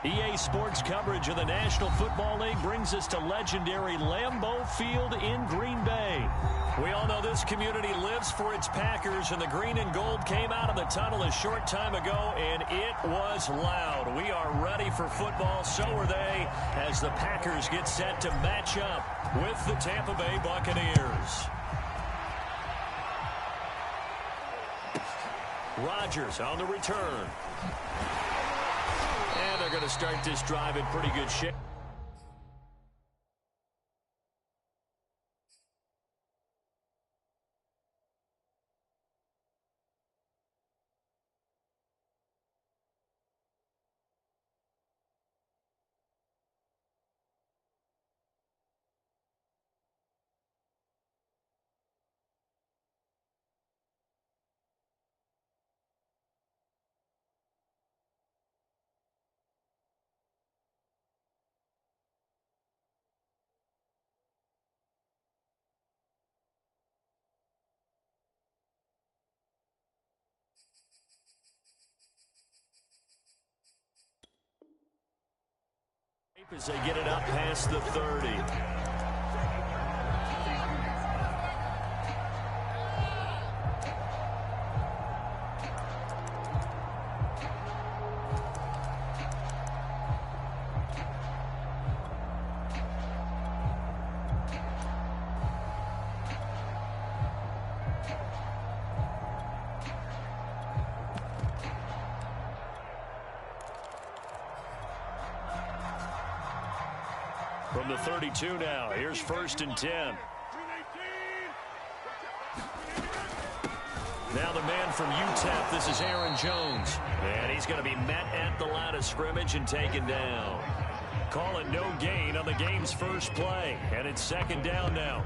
EA Sports coverage of the National Football League brings us to legendary Lambeau Field in Green Bay. We all know this community lives for its Packers, and the green and gold came out of the tunnel a short time ago, and it was loud. We are ready for football, so are they, as the Packers get set to match up with the Tampa Bay Buccaneers. Rodgers on the return. And they're going to start this drive in pretty good shape. As they get it up past the 30. From the 32 now, here's 1st and 10. Now the man from UTEP, this is Aaron Jones. And he's going to be met at the line of scrimmage and taken down. Call it no gain on the game's first play. And it's 2nd down now.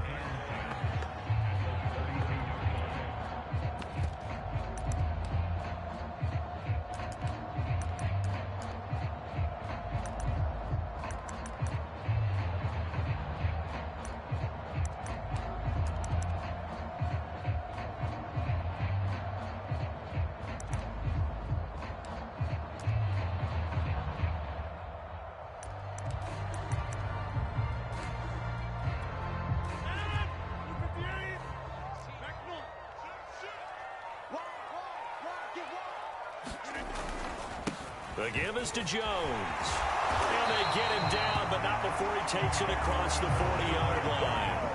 The give is to Jones. And they get him down, but not before he takes it across the 40-yard line.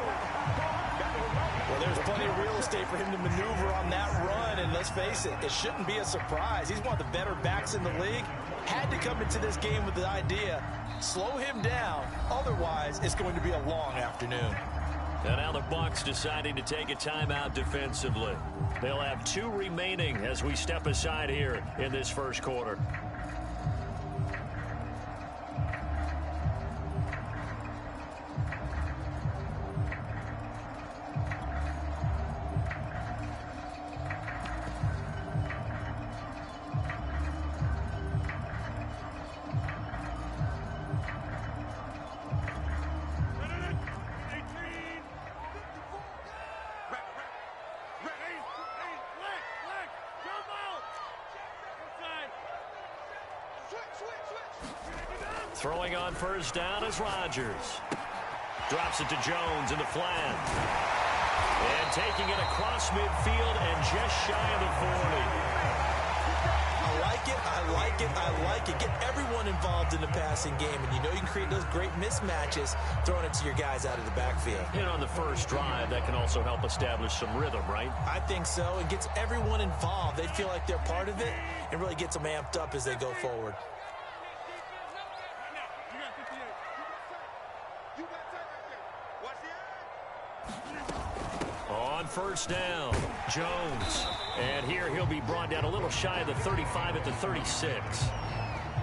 Well, there's plenty of real estate for him to maneuver on that run, and let's face it, it shouldn't be a surprise. He's one of the better backs in the league. Had to come into this game with the idea, slow him down, otherwise it's going to be a long afternoon. And now the Bucs deciding to take a timeout defensively. They'll have 2 remaining as we step aside here in this first quarter. Throwing on 1st down is Rodgers. Drops it to Jones in the flat. And taking it across midfield and just shy of the 40. I like it, I like it, I like it. Get everyone involved in the passing game, and you know you can create those great mismatches throwing it to your guys out of the backfield. And on the first drive, that can also help establish some rhythm, right? I think so. It gets everyone involved. They feel like they're part of it and really gets them amped up as they go forward. On 1st down, Jones. And here he'll be brought down a little shy of the 35 at the 36.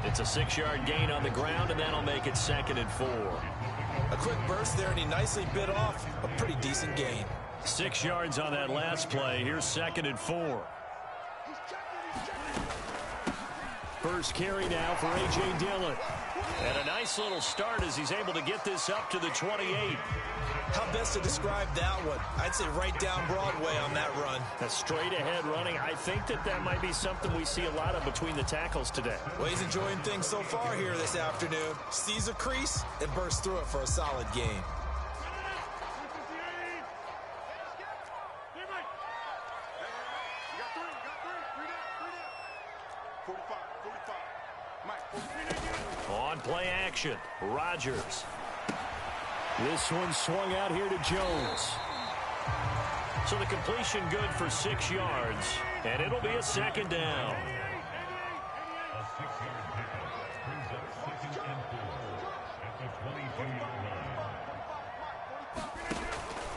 It's a 6-yard gain on the ground, and that'll make it 2nd and 4. A quick burst there, and he nicely bit off a pretty decent gain. 6 yards on that last play. Here's 2nd and 4. First carry now for A.J. Dillon. And a nice little start as he's able to get this up to the 28. How best to describe that one? I'd say right down Broadway on that run. A straight ahead running. I think that might be something we see a lot of between the tackles today. Well, he's enjoying things so far here this afternoon. Sees a crease and bursts through it for a solid gain. On play action, Rodgers. This one swung out here to Jones. So the completion good for 6 yards, and it'll be a second down.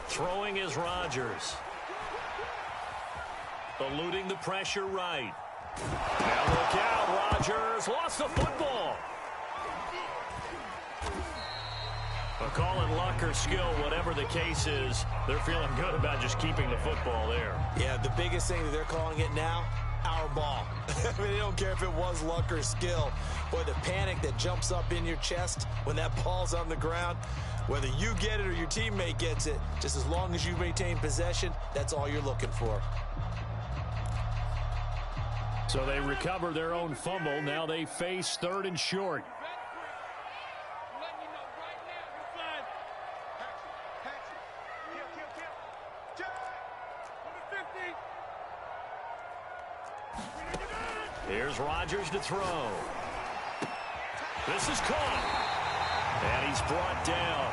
Throwing is Rodgers. Eluding the pressure right. Now look out, Rodgers lost the football. A call in luck or skill, whatever the case is, they're feeling good about just keeping the football there. Yeah, the biggest thing that they're calling it now, our ball. I mean, they don't care if it was luck or skill. Boy, the panic that jumps up in your chest when that ball's on the ground, whether you get it or your teammate gets it, just as long as you maintain possession, that's all you're looking for. So they recover their own fumble. Now they face 3rd and short. Here's Rodgers to throw. This is caught. And he's brought down.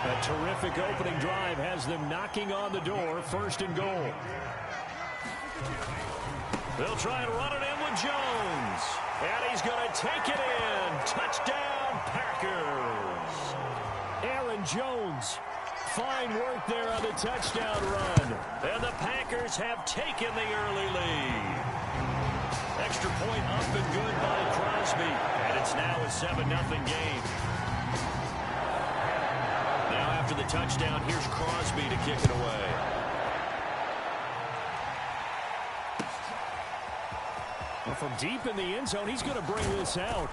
A terrific opening drive has them knocking on the door. 1st and goal. They'll try and run it in with Jones. And he's going to take it in. Touchdown, Packers. Aaron Jones. Fine work there on the touchdown run. And the Packers have taken the early lead. Extra point up and good by Crosby. And it's now a 7-0 game. Now after the touchdown, here's Crosby to kick it away. Well, from deep in the end zone, he's going to bring this out.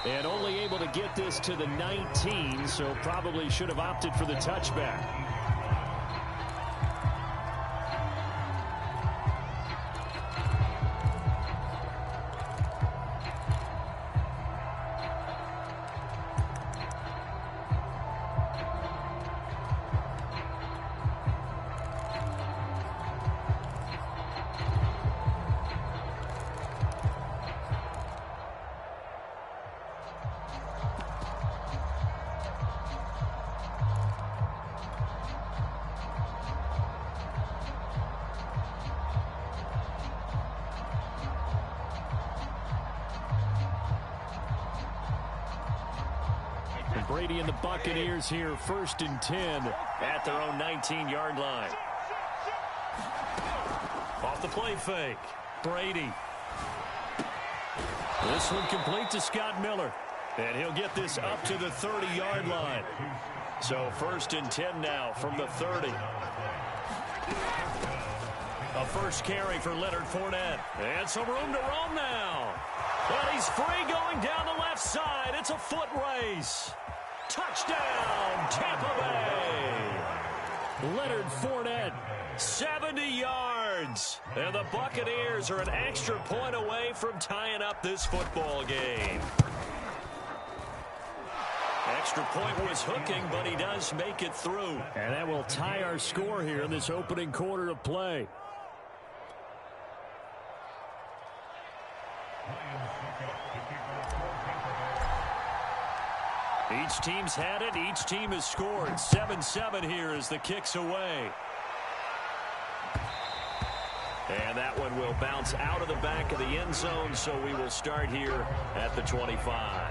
And only able to get this to the 19, so probably should have opted for the touchback. Brady and the Buccaneers here, 1st and 10 at their own 19-yard line. Off the play fake, Brady. This one complete to Scott Miller. And he'll get this up to the 30-yard line. So 1st and 10 now from the 30. A first carry for Leonard Fournette. And some room to roam now. And he's free going down the left side. It's a foot race. Touchdown, Tampa Bay. Leonard Fournette, 70 yards. And the Buccaneers are an extra point away from tying up this football game. Extra point was hooking, but he does make it through. And that will tie our score here in this opening quarter of play. Each team's had it. Each team has scored. 7-7 here as the kick's away. And that one will bounce out of the back of the end zone, so we will start here at the 25.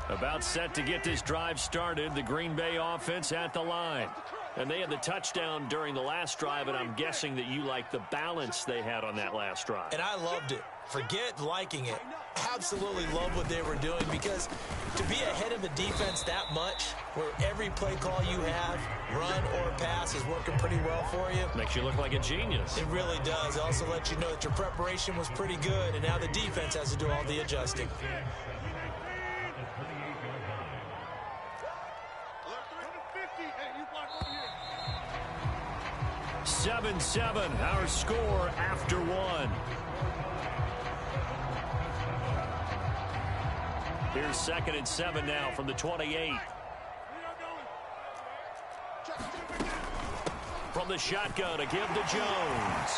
About set to get this drive started. The Green Bay offense at the line. And they had the touchdown during the last drive, and I'm guessing that you like the balance they had on that last drive. And I loved it. Forget liking it. How absolutely love what they were doing, because to be ahead of a defense that much, where every play call you have, run or pass, is working pretty well for you. Makes you look like a genius. It really does. It also lets you know that your preparation was pretty good, and now the defense has to do all the adjusting. 7-7, our score after one. Here's 2nd and 7 now from the 28. From the shotgun to give to Jones.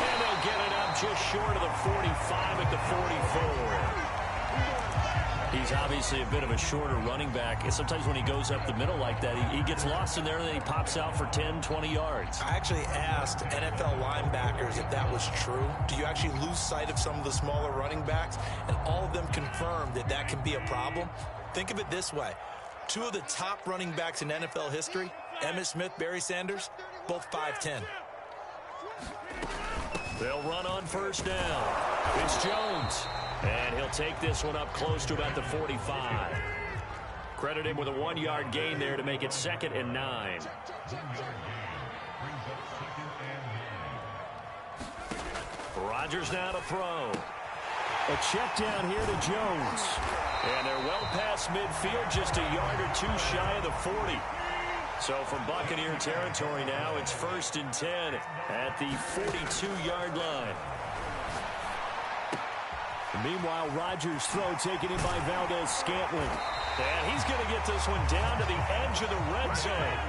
And they'll get it up just short of the 45 at the 44. He's obviously a bit of a shorter running back. And sometimes when he goes up the middle like that, he gets lost in there and then he pops out for 10, 20 yards. I actually asked NFL linebackers if that was true. Do you actually lose sight of some of the smaller running backs? And all of them confirmed that that can be a problem. Think of it this way. 2 of the top running backs in NFL history, Emmitt Smith, Barry Sanders, both 5'10". They'll run on first down. It's Jones. And he'll take this one up close to about the 45. Credit him with a 1-yard gain there to make it 2nd and 9. Rodgers now to throw. A check down here to Jones. And they're well past midfield, just a yard or 2 shy of the 40. So from Buccaneer territory now, it's 1st and 10 at the 42-yard line. Meanwhile, Rodgers' throw taken in by Valdez-Scantling. And he's going to get this one down to the edge of the red zone.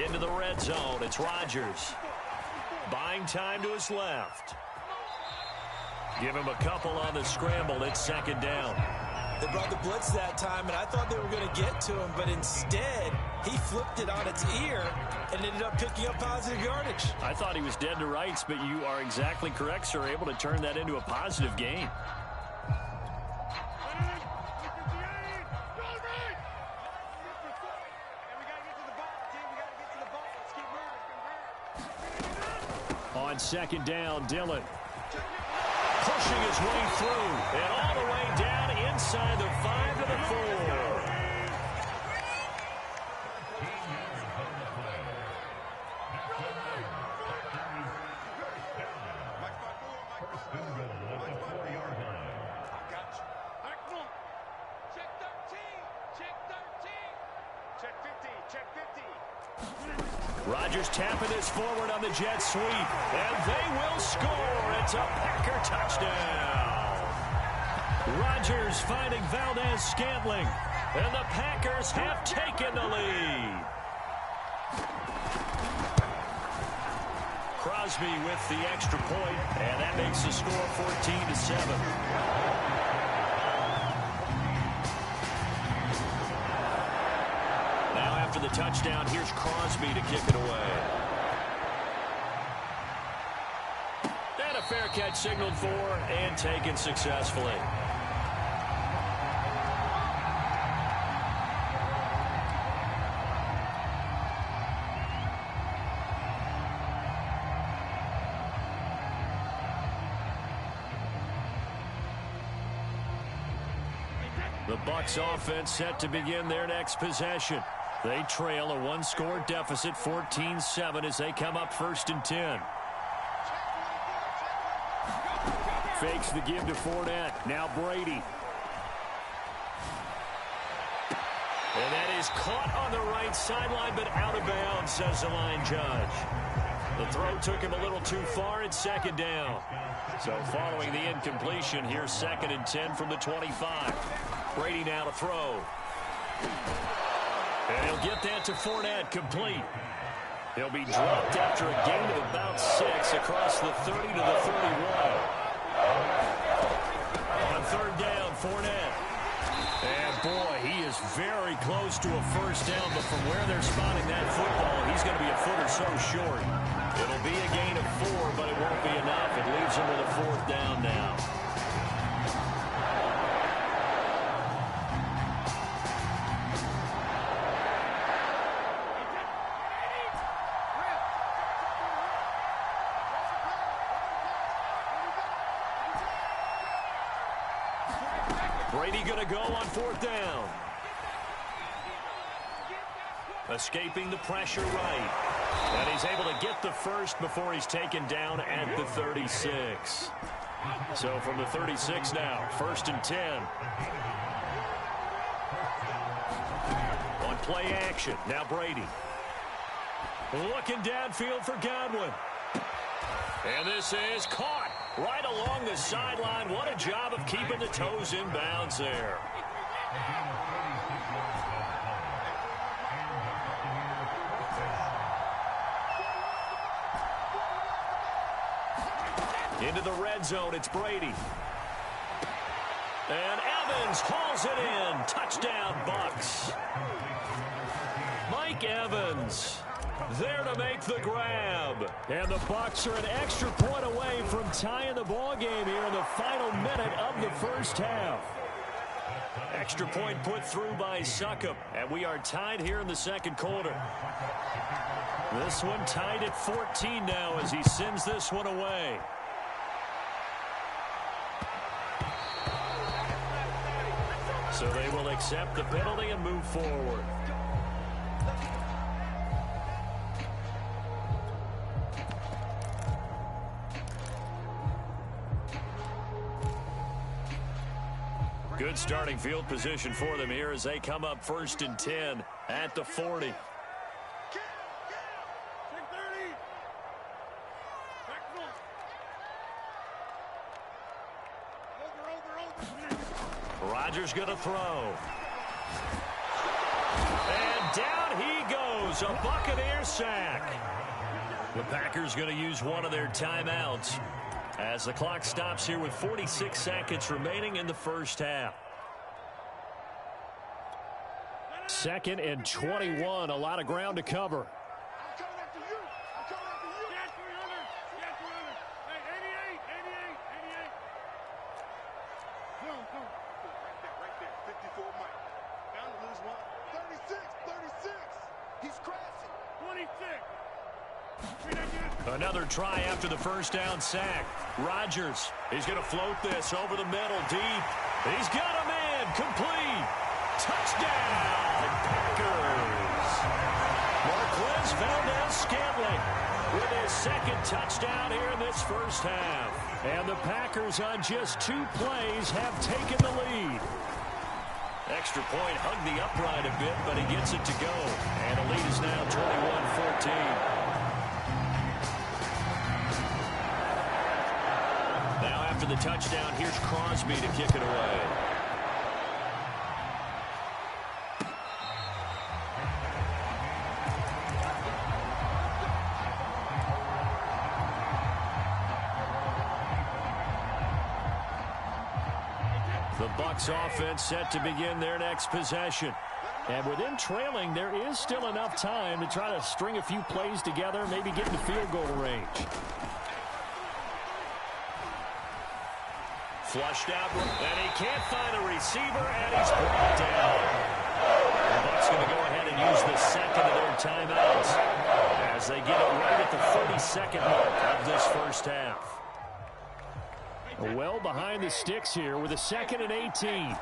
Into the red zone, it's Rodgers. Buying time to his left. Give him a couple on the scramble, it's 2nd down. They brought the blitz that time, and I thought they were going to get to him, but instead, he flipped it on its ear and ended up picking up positive yardage. I thought he was dead to rights, but you are exactly correct, sir, able to turn that into a positive gain. On 2nd down, Dillon. Pushing his way through, and all the way down inside the 5 to the 4. Rodgers tapping this forward on the jet sweep, and they will score. It's a Packer touchdown. Rodgers finding Valdez-Scantling, and the Packers have taken the lead. Crosby with the extra point, and that makes the score 14-7. After the touchdown, here's Crosby to kick it away. And a fair catch signaled for and taken successfully. The Bucs offense set to begin their next possession. They trail a 1-score deficit, 14-7, as they come up 1st and 10. Fakes the give to Fournette. Now Brady. And that is caught on the right sideline, but out of bounds, says the line judge. The throw took him a little too far. It's 2nd down. So following the incompletion, here's 2nd and 10 from the 25. Brady now to throw. And he'll get that to Fournette, complete. He'll be dropped after a gain of about 6 across the 30 to the 31. On 3rd down, Fournette. And boy, he is very close to a first down, but from where they're spotting that football, he's going to be a foot or so short. It'll be a gain of 4, but it won't be enough. It leaves him with a 4th down now. Brady going to go on 4th down. Escaping the pressure right. And he's able to get the first before he's taken down at the 36. So from the 36 now, 1st and 10. On play action, now Brady. Looking downfield for Godwin. And this is caught right along the sideline. What a job of keeping the toes in bounds there. Into the red zone, it's Brady. And Evans hauls it in. Touchdown, Bucks. Mike Evans there to make the grab. And the Bucks are an extra point away from tying the ball game here in the final minute of the first half. Extra point put through by Succop. And we are tied here in the second quarter. This one tied at 14 now as he sends this one away. So they will accept the penalty and move forward. Good starting field position for them here as they come up 1st and 10 at the 40. Rodgers going to throw. And down he goes. A Buccaneer sack. The Packers going to use one of their timeouts as the clock stops here with 46 seconds remaining in the first half. 2nd and 21. A lot of ground to cover. Another try after the first down sack. Rodgers, he's going to float this over the middle deep. He's got a man complete. Touchdown, Packers. Marquez Valdez-Scantling with his 2nd touchdown here in this first half. And the Packers on just 2 plays have taken the lead. Extra point hugged the upright a bit, but he gets it to go. And the lead is now 21-14. After the touchdown, here's Crosby to kick it away. The Bucs offense set to begin their next possession. And with them trailing, there is still enough time to try to string a few plays together, maybe get into field goal range. Flushed out, and he can't find a receiver, and he's brought down. The Bucs going to go ahead and use the 2nd of their timeouts as they get it right at the 32nd mark of this first half. Well behind the sticks here with a 2nd and 18.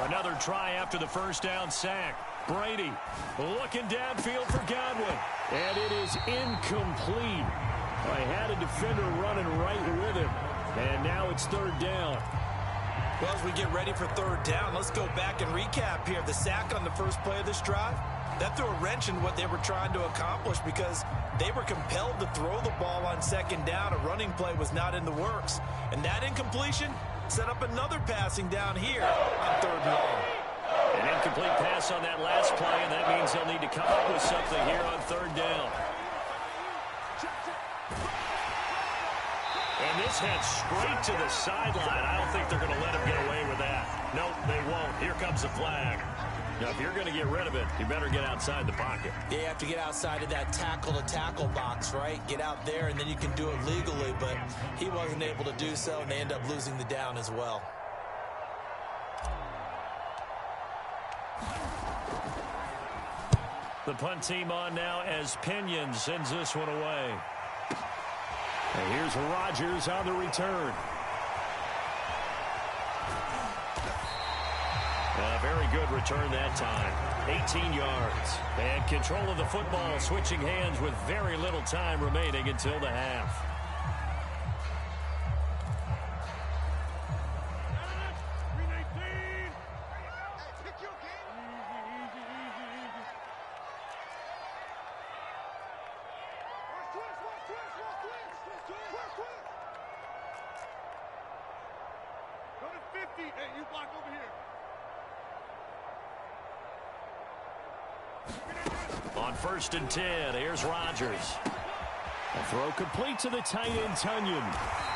Another try after the first down sack. Brady looking downfield for Godwin. And it is incomplete. I had a defender running right with him. And now it's 3rd down. Well, as we get ready for 3rd down, let's go back and recap here. The sack on the first play of this drive, that threw a wrench in what they were trying to accomplish because they were compelled to throw the ball on 2nd down. A running play was not in the works. And that incompletion set up another passing down here on 3rd and long. An incomplete pass on that last play, and that means they'll need to come up with something here on 3rd down. And this heads straight to the sideline. I don't think they're going to let him get away with that. Nope, they won't. Here comes the flag. Now, if you're going to get rid of it, you better get outside the pocket. Yeah, you have to get outside of that tackle-to-tackle box, right? Get out there, and then you can do it legally, but he wasn't able to do so, and they end up losing the down as well. The punt team on now as Pinion sends this one away. And here's Rodgers on the return. A very good return that time. 18 yards. And control of the football, switching hands with very little time remaining until the half. Go to 50. Hey, you block over here. On 1st and 10, here's Rodgers. A throw complete to the tight end, Tunyon.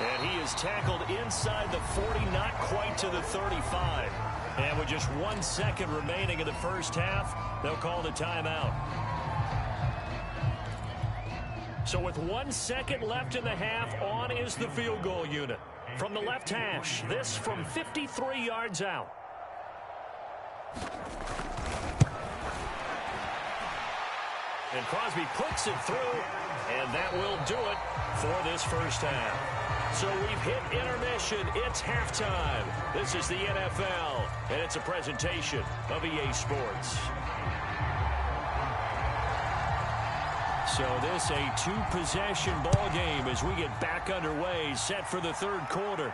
And he is tackled inside the 40, not quite to the 35. And with just 1 second remaining in the first half, they'll call the timeout. So with 1 second left in the half, on is the field goal unit. From the left hash, this from 53 yards out. And Crosby puts it through, and that will do it for this first half. So we've hit intermission. It's halftime. This is the NFL, and it's a presentation of EA Sports. So this a two-possession ball game as we get back underway, set for the third quarter.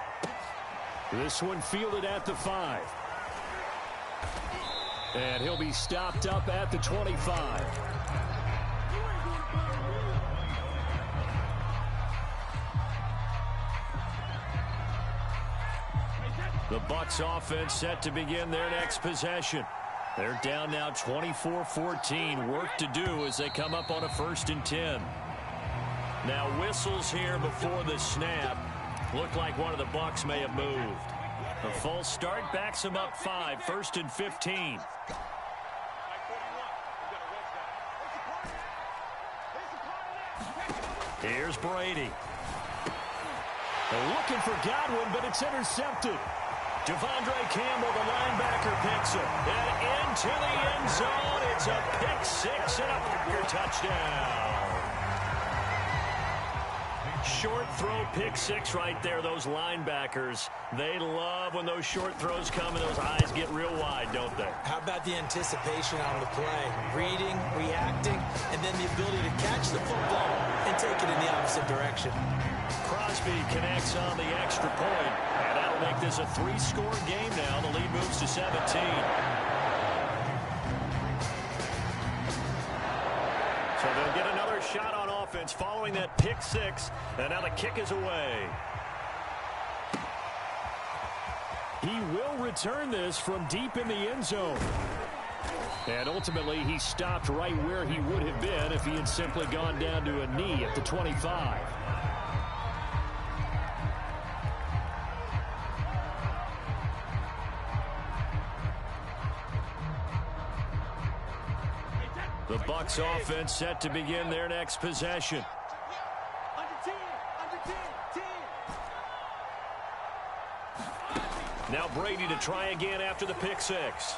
This one fielded at the 5. And he'll be stopped up at the 25. The Bucs offense set to begin their next possession. They're down now 24-14. Work to do as they come up on a 1st and 10. Now whistles here before the snap. Looked like one of the Bucs may have moved. A false start backs them up 5. 1st and 15. Here's Brady. They're looking for Godwin, but it's intercepted. Devondre Campbell, the linebacker, picks it. And into the end zone. It's a pick 6 and a Packer touchdown. Short throw, pick 6 right there. Those linebackers, they love when those short throws come and those eyes get real wide, don't they? How about the anticipation on the play? Reading, reacting, and then the ability to catch the football and take it in the opposite direction. Crosby connects on the extra point, and that'll make this a 3-score game now. The lead moves to 17. So they'll get another shot on offense following that pick 6, and now the kick is away. He will return this from deep in the end zone. And ultimately, he stopped right where he would have been if he had simply gone down to a knee at the 25. The Bucs offense set to begin their next possession. Now Brady to try again after the pick 6.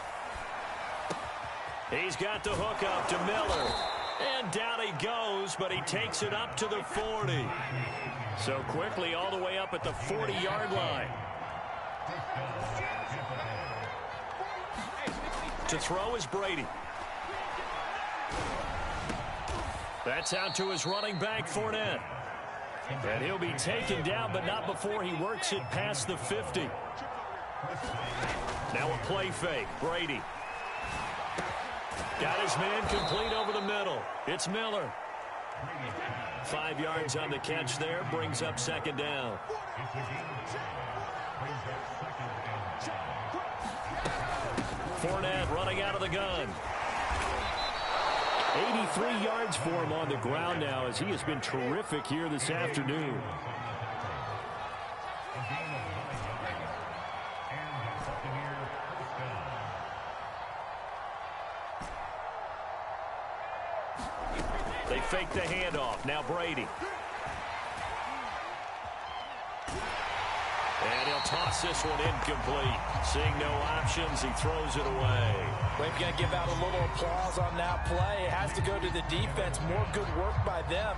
He's got the hook up to Miller. And down he goes, but he takes it up to the 40. So quickly all the way up at the 40-yard line. To throw is Brady. That's out to his running back, Fournette. And he'll be taken down, but not before he works it past the 50. Now a play fake. Brady. Got his man complete over the middle. It's Miller. 5 yards on the catch there. Brings up 2nd down. Fournette running out of the gun. 83 yards for him on the ground now as he has been terrific here this afternoon. They fake the handoff. Now Brady. And he'll toss this one incomplete. Seeing no options, he throws it away. We've got to give out a little applause on that play. It has to go to the defense. More good work by them.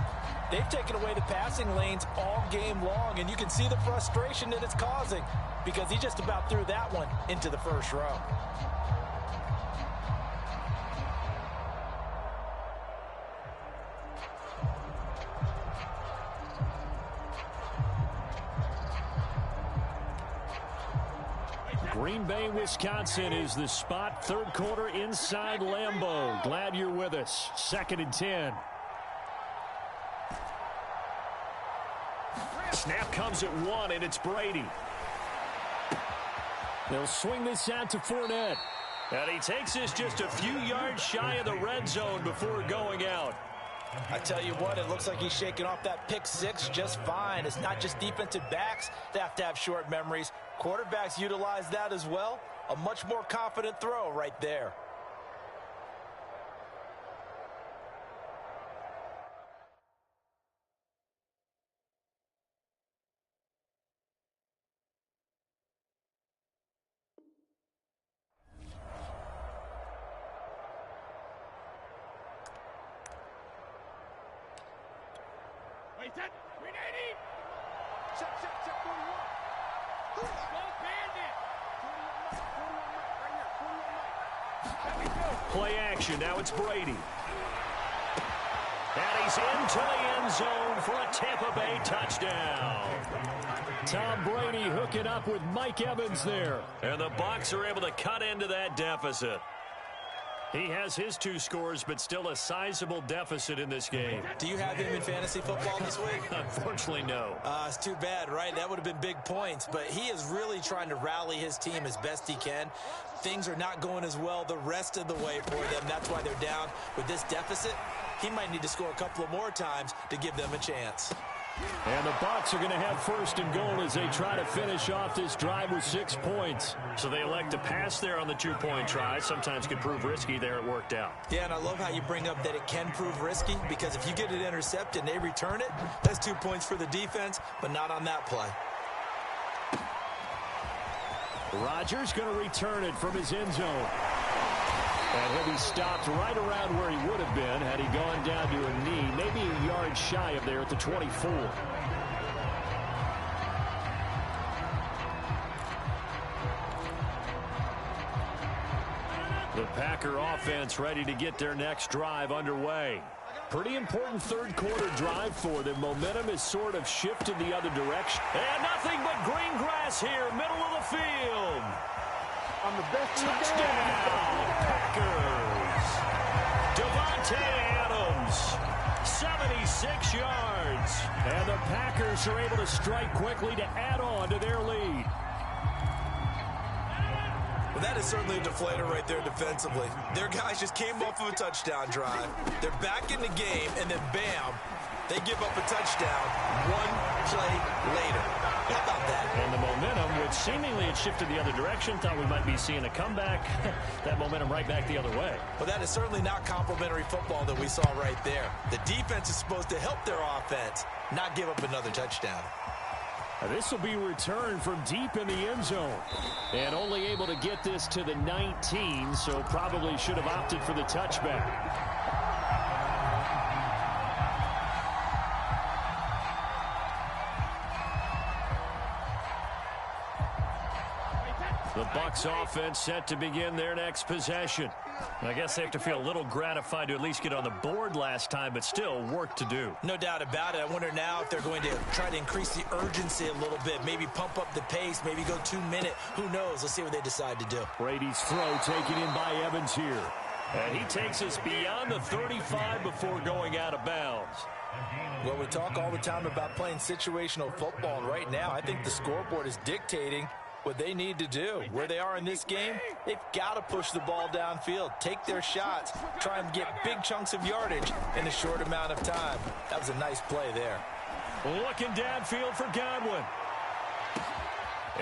They've taken away the passing lanes all game long, and you can see the frustration that it's causing because he just about threw that one into the first row. Green Bay, Wisconsin is the spot. Third quarter inside Lambeau. Glad you're with us. 2nd and 10. Snap comes at 1, and it's Brady. They'll swing this out to Fournette. And he takes this just a few yards shy of the red zone before going out. I tell you what, it looks like he's shaking off that pick six just fine. It's not just defensive backs that have to have short memories. Quarterbacks utilize that as well. A much more confident throw right there. Wait, set. 380. Check, 41. Slow bandit. 41 right here. Play action. Now it's Brady. And he's into the end zone for a Tampa Bay touchdown. Tom Brady hooking up with Mike Evans there. And the Bucs are able to cut into that deficit. He has his 2 scores, but still a sizable deficit in this game. Do you have him in fantasy football this week? Unfortunately, no. It's too bad, right? That would have been big points, but he is really trying to rally his team as best he can. Things are not going as well the rest of the way for them. That's why they're down with this deficit. He might need to score a couple of more times to give them a chance. And the Bucs are going to have 1st and goal as they try to finish off this drive with 6 points. So they elect to pass there on the 2-point try. Sometimes could prove risky. There it worked out. Yeah, and I love how you bring up that it can prove risky because if you get it intercepted and they return it, that's 2 points for the defense, but not on that play. Rodgers going to return it from his end zone. And he'll be stopped right around where he would have been had he gone down to a knee, maybe a yard shy of there at the 24. The Packer offense ready to get their next drive underway. Pretty important third quarter drive for them. Momentum has sort of shifted the other direction. And nothing but green grass here, middle of the field. I'm the best. Touchdown, Packers. Devontae Adams, 76 yards. And the Packers are able to strike quickly to add on to their lead. Well, that is certainly a deflator right there defensively. Their guys just came off of a touchdown drive. They're back in the game, and then bam, they give up a touchdown 1 play later. How about that? And the momentum, which seemingly had shifted the other direction, thought we might be seeing a comeback. That momentum right back the other way. Well, that is certainly not complimentary football that we saw right there. The defense is supposed to help their offense, not give up another touchdown. This will be returned from deep in the end zone. And only able to get this to the 19, so probably should have opted for the touchback. The Bucs offense set to begin their next possession. I guess they have to feel a little gratified to at least get on the board last time, but still work to do. No doubt about it. I wonder now if they're going to try to increase the urgency a little bit, maybe pump up the pace, maybe go 2-minute. Who knows? Let's see what they decide to do. Brady's throw taken in by Evans here. And he takes us beyond the 35 before going out of bounds. Well, we talk all the time about playing situational football, and right now I think the scoreboard is dictating what they need to do. Where they are in this game, they've got to push the ball downfield, take their shots, try and get big chunks of yardage in a short amount of time. That was a nice play there. Looking downfield for Godwin.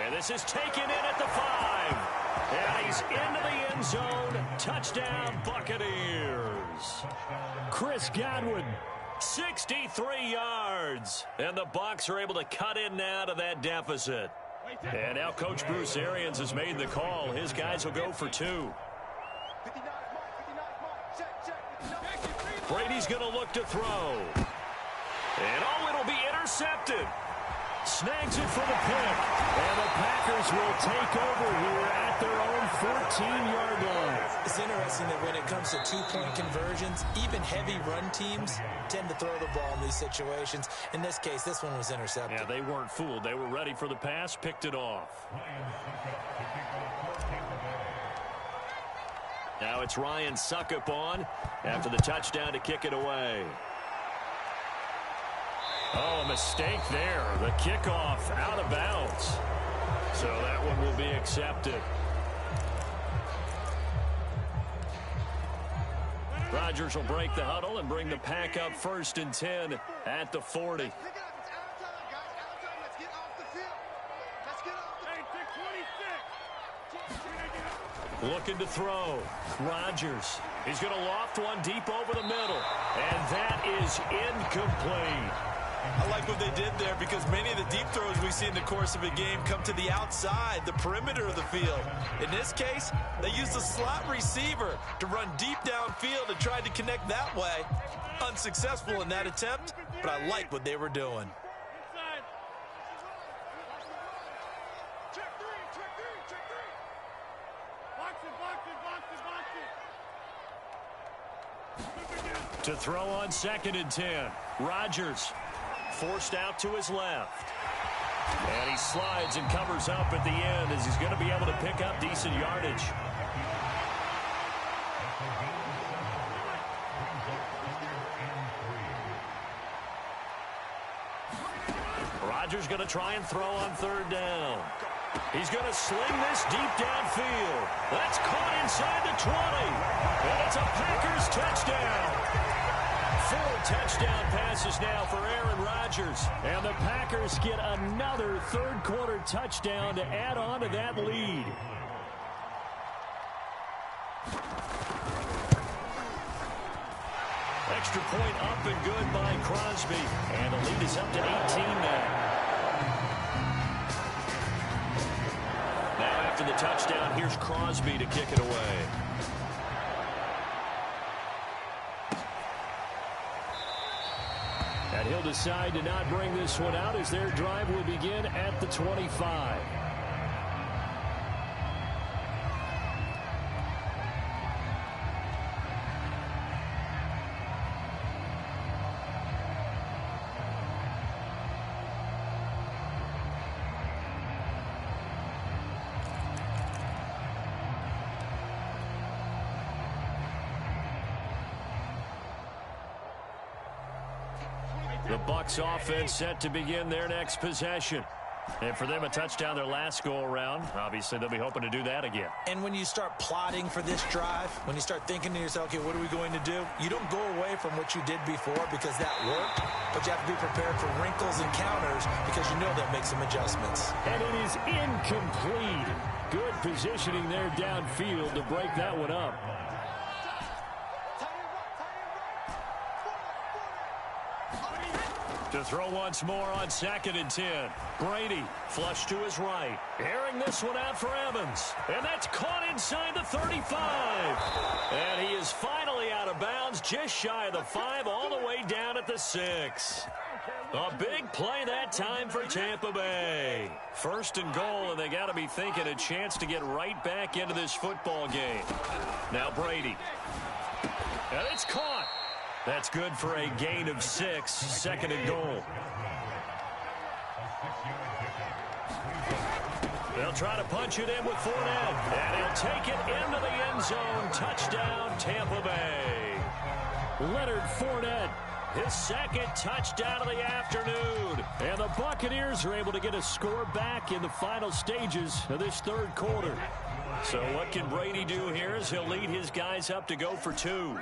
And this is taken in at the 5. And he's into the end zone. Touchdown, Buccaneers. Chris Godwin, 63 yards. And the Bucs are able to cut in now to that deficit. And now Coach Bruce Arians has made the call. His guys will go for 2. Brady's going to look to throw. And it'll be intercepted. Snags it for the pick. And the Packers will take over here at their own 14-yard line. It's interesting that when it comes to two-point conversions, even heavy run teams tend to throw the ball in these situations. In this case, this one was intercepted. Yeah, they weren't fooled. They were ready for the pass, picked it off. Now it's Ryan Suckup on after the touchdown to kick it away. Oh, a mistake there. The kickoff out of bounds. So that one will be accepted. Rodgers will break the huddle and bring the pack up 1st and 10 at the 40. Looking to throw. Rodgers. He's going to loft one deep over the middle. And that is incomplete. I like what they did there because many of the deep throws we see in the course of a game come to the outside, the perimeter of the field. In this case, they used the slot receiver to run deep downfield and tried to connect that way. Unsuccessful in that attempt, but I like what they were doing. To throw on 2nd and 10. Rodgers forced out to his left. And he slides and covers up at the end as he's going to be able to pick up decent yardage. Rodgers going to try and throw on 3rd down. He's going to sling this deep downfield. That's caught inside the 20. And it's a Packers touchdown. 4 touchdown passes now for Aaron Rodgers. And the Packers get another 3rd quarter touchdown to add on to that lead. Extra point up and good by Crosby. And the lead is up to 18 now. Now after the touchdown, here's Crosby to kick it away. And he'll decide to not bring this one out as their drive will begin at the 25. The Bucs offense set to begin their next possession. And for them, a touchdown their last go-around. Obviously, they'll be hoping to do that again. And when you start plotting for this drive, when you start thinking to yourself, okay, what are we going to do? You don't go away from what you did before because that worked, but you have to be prepared for wrinkles and counters because you know they'll make some adjustments. And it is incomplete. Good positioning there downfield to break that one up. To throw once more on 2nd and 10. Brady flush to his right. Airing this one out for Evans. And that's caught inside the 35. And he is finally out of bounds, just shy of the 5, all the way down at the 6. A big play that time for Tampa Bay. 1st and goal, and they got to be thinking a chance to get right back into this football game. Now Brady. And it's caught. That's good for a gain of 6, 2nd and goal. They'll try to punch it in with Fournette. And he'll take it into the end zone. Touchdown, Tampa Bay. Leonard Fournette, his 2nd touchdown of the afternoon. And the Buccaneers are able to get a score back in the final stages of this 3rd quarter. So what can Brady do here as he'll lead his guys up to go for 2.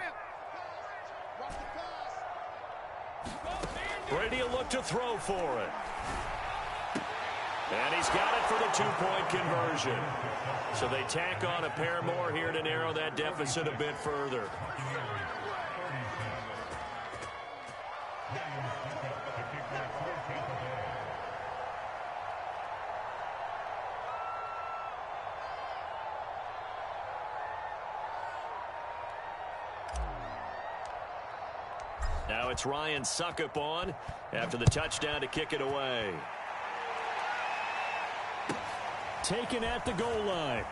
Brady will look to throw for it. And he's got it for the 2-point conversion. So they tack on a pair more here to narrow that deficit a bit further. Now it's Ryan Suckup on after the touchdown to kick it away. Taken at the goal line.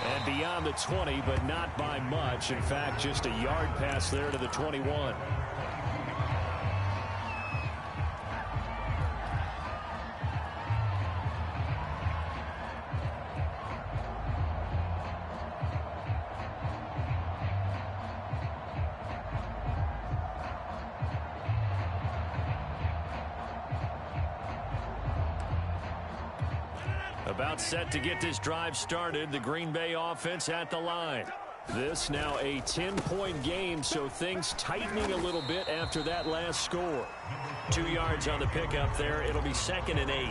And beyond the 20, but not by much. In fact, just a yard pass there to the 21. About set to get this drive started. The Green Bay offense at the line. This now a 10-point game, so things tightening a little bit after that last score. 2 yards on the pickup there. It'll be 2nd and 8.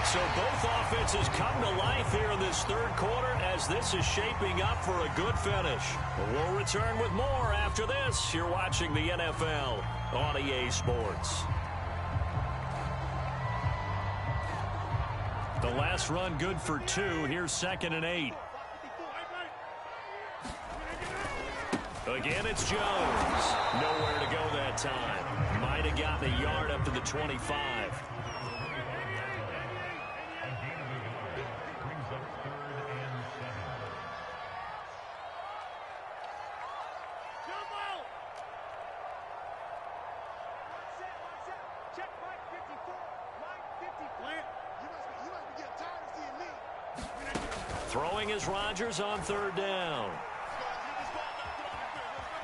So both offenses come to life here in this third quarter as this is shaping up for a good finish. We'll return with more after this. You're watching the NFL on EA Sports. The last run good for 2. Here's 2nd and 8. Again, it's Jones. Nowhere to go that time. Might have gotten a yard up to the 25. Throwing is Rodgers on 3rd down.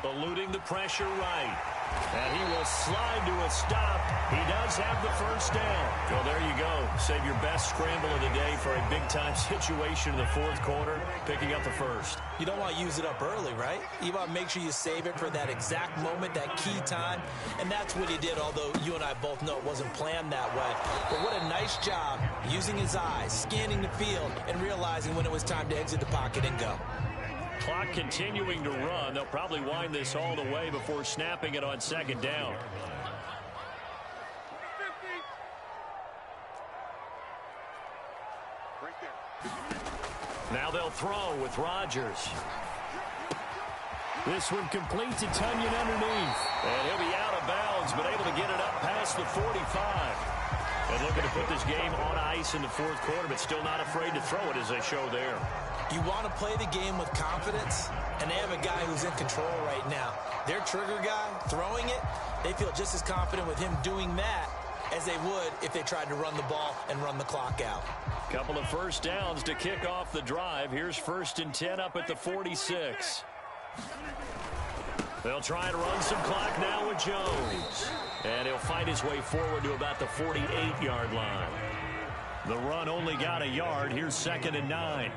Eluding the pressure right. And he will slide to a stop. He does have the first down. Well, there you go. Save your best scramble of the day for a big-time situation in the fourth quarter, picking up the first. You don't want to use it up early, right? You want to make sure you save it for that exact moment, that key time. And that's what he did, although you and I both know it wasn't planned that way. But what a nice job using his eyes, scanning the field, and realizing when it was time to exit the pocket and go. Clock continuing to run. They'll probably wind this all the way before snapping it on 2nd down. Now they'll throw with Rodgers. This one complete to Tunyon underneath. And he'll be out of bounds, but able to get it up past the 45. And looking to put this game on ice in the fourth quarter, but still not afraid to throw it as they show there. You want to play the game with confidence, and they have a guy who's in control right now. Their trigger guy throwing it, they feel just as confident with him doing that as they would if they tried to run the ball and run the clock out. Couple of first downs to kick off the drive. Here's 1st and 10 up at the 46. They'll try and run some clock now with Jones. And he'll fight his way forward to about the 48-yard line. The run only got a yard. Here's 2nd and 9.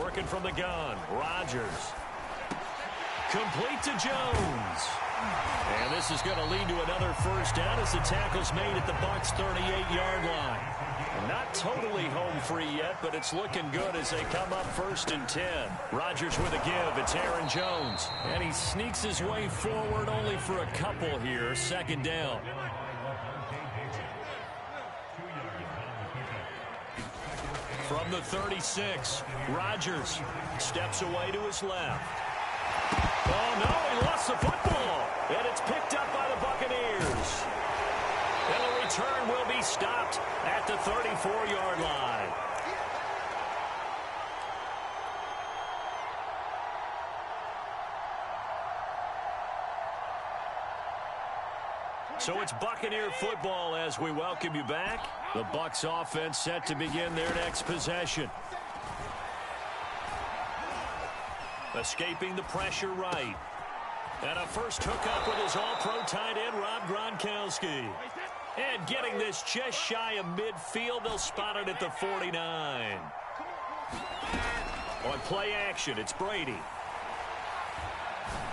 Working from the gun, Rodgers. Complete to Jones. And this is going to lead to another first down as the tackle's made at the Bucs' 38-yard line. Not totally home free yet, but it's looking good as they come up 1st and 10. Rodgers with a give. It's Aaron Jones. And he sneaks his way forward only for a couple here. 2nd down. From the 36, Rodgers steps away to his left. Oh, no, he lost the football. And it's picked up by the Buccaneers. And the return will be stopped at the 34-yard line. So it's Buccaneer football as we welcome you back. The Bucs offense set to begin their next possession. Escaping the pressure right. And a first hookup with his all-pro tight end, Rob Gronkowski. And getting this just shy of midfield, they'll spot it at the 49. On play action, it's Brady.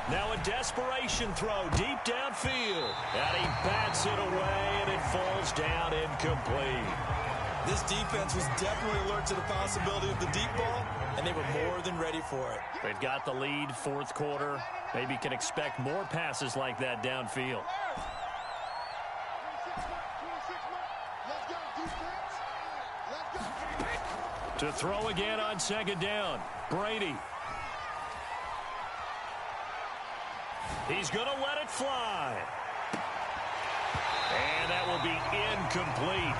Now a desperation throw deep downfield. And he bats it away, and it falls down incomplete. This defense was definitely alert to the possibility of the deep ball, and they were more than ready for it. They've got the lead, fourth quarter. Maybe can expect more passes like that downfield. To throw again on second down, Brady. He's going to let it fly. And that will be incomplete.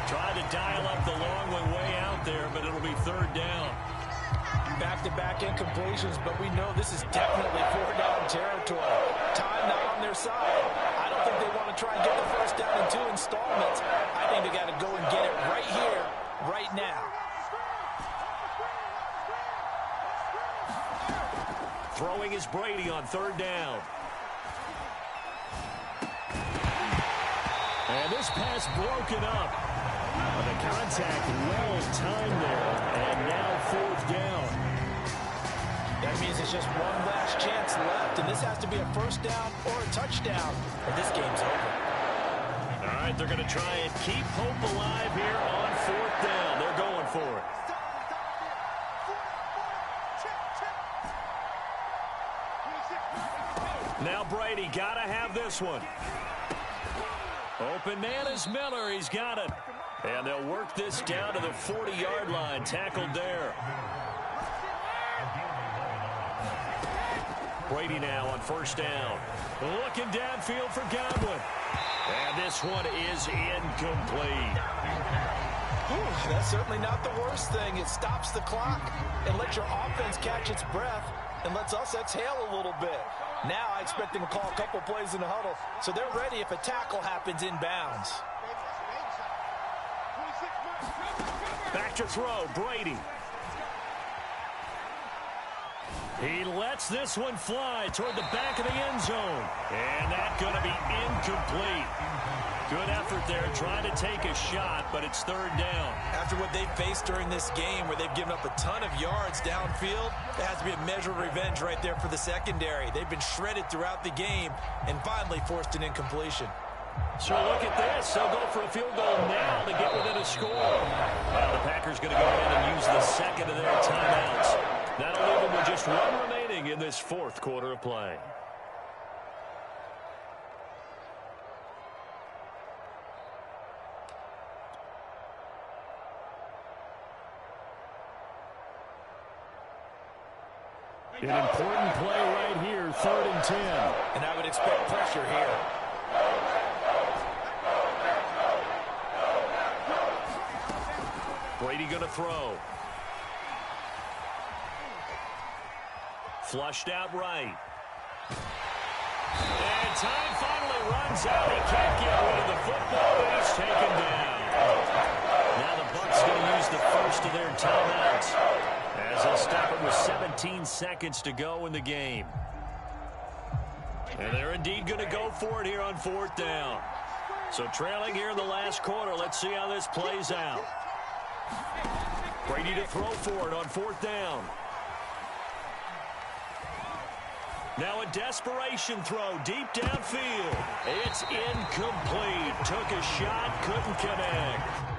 Tried to dial up the long one way out there, but it'll be third down. Back-to-back incompletions, but we know this is definitely four-down territory. Time not on their side. I don't think they want to try and get the first down in 2 installments. I think they got to go and get it right here, right now. Throwing is Brady on third down. And this pass broken up. The contact well timed there. And now fourth down. That means it's just one last chance left, and this has to be a first down or a touchdown, or this game's over. All right, they're going to try and keep hope alive here on fourth down. They're going for it. Now Brady got to have this one. Open man is Miller. He's got it. And they'll work this down to the 40-yard line. Tackled there. Brady now on first down. Looking downfield for Godwin. And this one is incomplete. Whew, that's certainly not the worst thing. It stops the clock and lets your offense catch its breath and lets us exhale a little bit. Now I expect them to call a couple plays in the huddle, so they're ready if a tackle happens inbounds. Back to throw, Brady. He lets this one fly toward the back of the end zone. And that's going to be incomplete. Good effort there trying to take a shot, but it's third down. After what they've faced during this game where they've given up a ton of yards downfield, there has to be a measure of revenge right there for the secondary. They've been shredded throughout the game and finally forced an incompletion. So look at this. They'll go for a field goal now to get within a score. Now the Packers going to go ahead and use the second of their timeouts. That'll leave them with just one remaining in this fourth quarter of play. An important play right here, 3rd and 10. And I would expect pressure here. Brady going to throw. Flushed out right. And time finally runs out. He can't get rid of the football, but he's taken down. Now the Bucs going to use the first of their timeouts as they'll stop it with 17 seconds to go in the game. And they're indeed going to go for it here on fourth down. So trailing here in the last quarter. Let's see how this plays out. Brady to throw for it on fourth down. Now a desperation throw deep downfield. It's incomplete. Took a shot, couldn't connect.